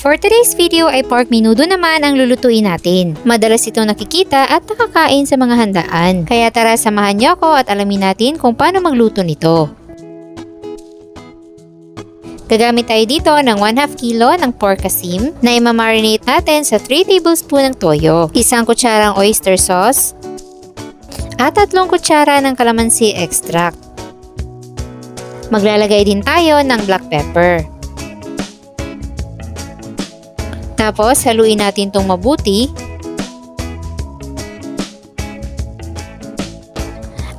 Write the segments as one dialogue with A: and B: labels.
A: For today's video ay pork menudo naman ang lulutuin natin. Madalas itong nakikita at nakakain sa mga handaan. Kaya tara samahan niyo ako at alamin natin kung paano magluto nito. Gagamit tayo dito ng 1/2 kilo ng pork asim na imamarinate natin sa 3 tablespoon ng toyo, 1 kutsarang oyster sauce, at 3 kutsara ng calamansi extract. Maglalagay din tayo ng black pepper. Tapos, haluin natin itong mabuti.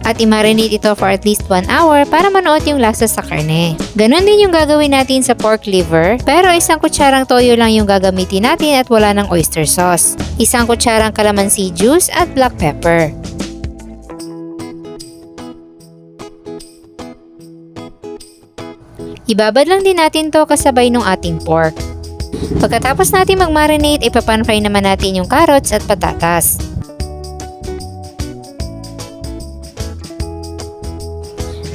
A: At i-marinate ito for at least 1 hour para manuot yung lasa sa karne. Ganon din yung gagawin natin sa pork liver, pero 1 kutsarang toyo lang yung gagamitin natin at wala ng oyster sauce. 1 kutsarang calamansi juice at black pepper. Ibabad lang din natin to kasabay ng ating pork. Pagkatapos natin mag-marinate, ipapan-fry naman natin yung carrots at patatas.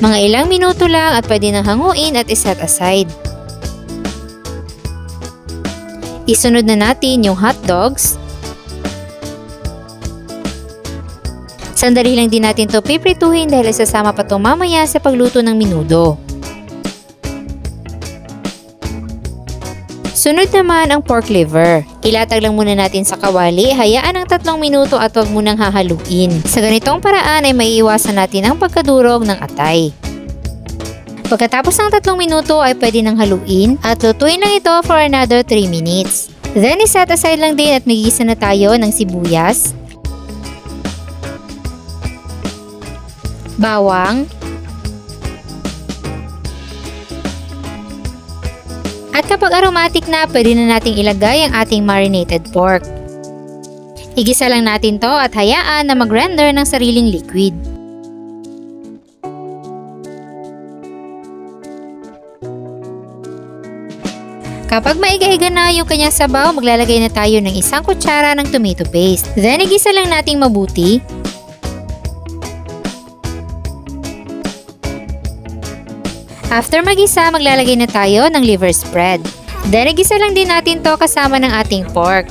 A: Mga ilang minuto lang at pwede nang hanguin at iset aside. Isunod na natin yung hot dogs. Sandali lang din natin to piprituhin dahil isasama pa to mamaya sa pagluto ng menudo. Sunod naman ang pork liver. Ilatag lang muna natin sa kawali, hayaan ng 3 minuto at huwag munang hahaluin. Sa ganitong paraan ay maiiwasan natin ang pagkadurog ng atay. Pagkatapos ng 3 minuto ay pwede nang haluin at lutuin lang ito for another 3 minutes. Then iset aside lang din at magigisa na tayo ng sibuyas, bawang, at kapag aromatic na, pwede na nating ilagay ang ating marinated pork. Igisa lang natin to at hayaan na mag-render ng sariling liquid. Kapag maiga-iga na yung kanyang sabaw, maglalagay na tayo ng 1 kutsara ng tomato paste. Then igisa lang nating mabuti. After magisa, maglalagay na tayo ng liver spread. Then, igisa lang din natin to kasama ng ating pork.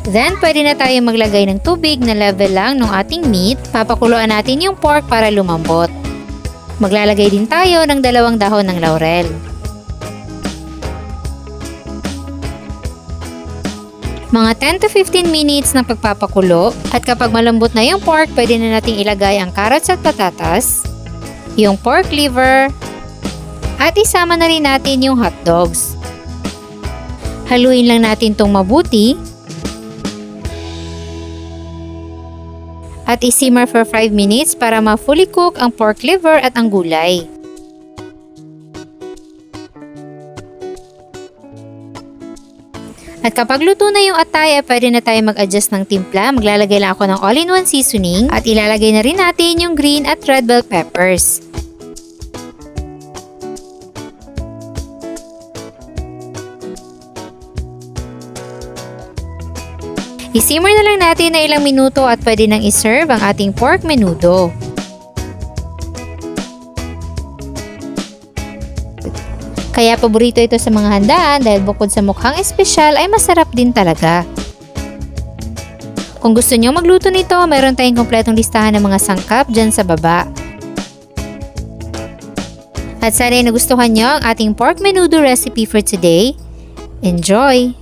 A: Then, pwede na tayo maglagay ng tubig na level lang ng ating meat. Papakuluan natin yung pork para lumambot. Maglalagay din tayo ng 2 dahon ng laurel. Mga 10 to 15 minutes ng pagpapakulo at kapag malambot na yung pork, pwede na nating ilagay ang carrots at patatas, yung pork liver, at isama na rin natin yung hot dogs. Haluin lang natin itong mabuti at isimmer for 5 minutes para ma-fully cook ang pork liver at ang gulay. At kapag luto na yung atay, ay pwede na tayo mag-adjust ng timpla. Maglalagay lang ako ng all-in-one seasoning at ilalagay na rin natin yung green at red bell peppers. I-simmer na lang natin na ilang minuto at pwede nang iserve ang ating pork menudo. Kaya paborito ito sa mga handaan dahil bukod sa mukhang espesyal ay masarap din talaga. Kung gusto nyo magluto nito, meron tayong kompletong listahan ng mga sangkap dyan sa baba. At sana ay nagustuhan nyo ang ating pork menudo recipe for today. Enjoy!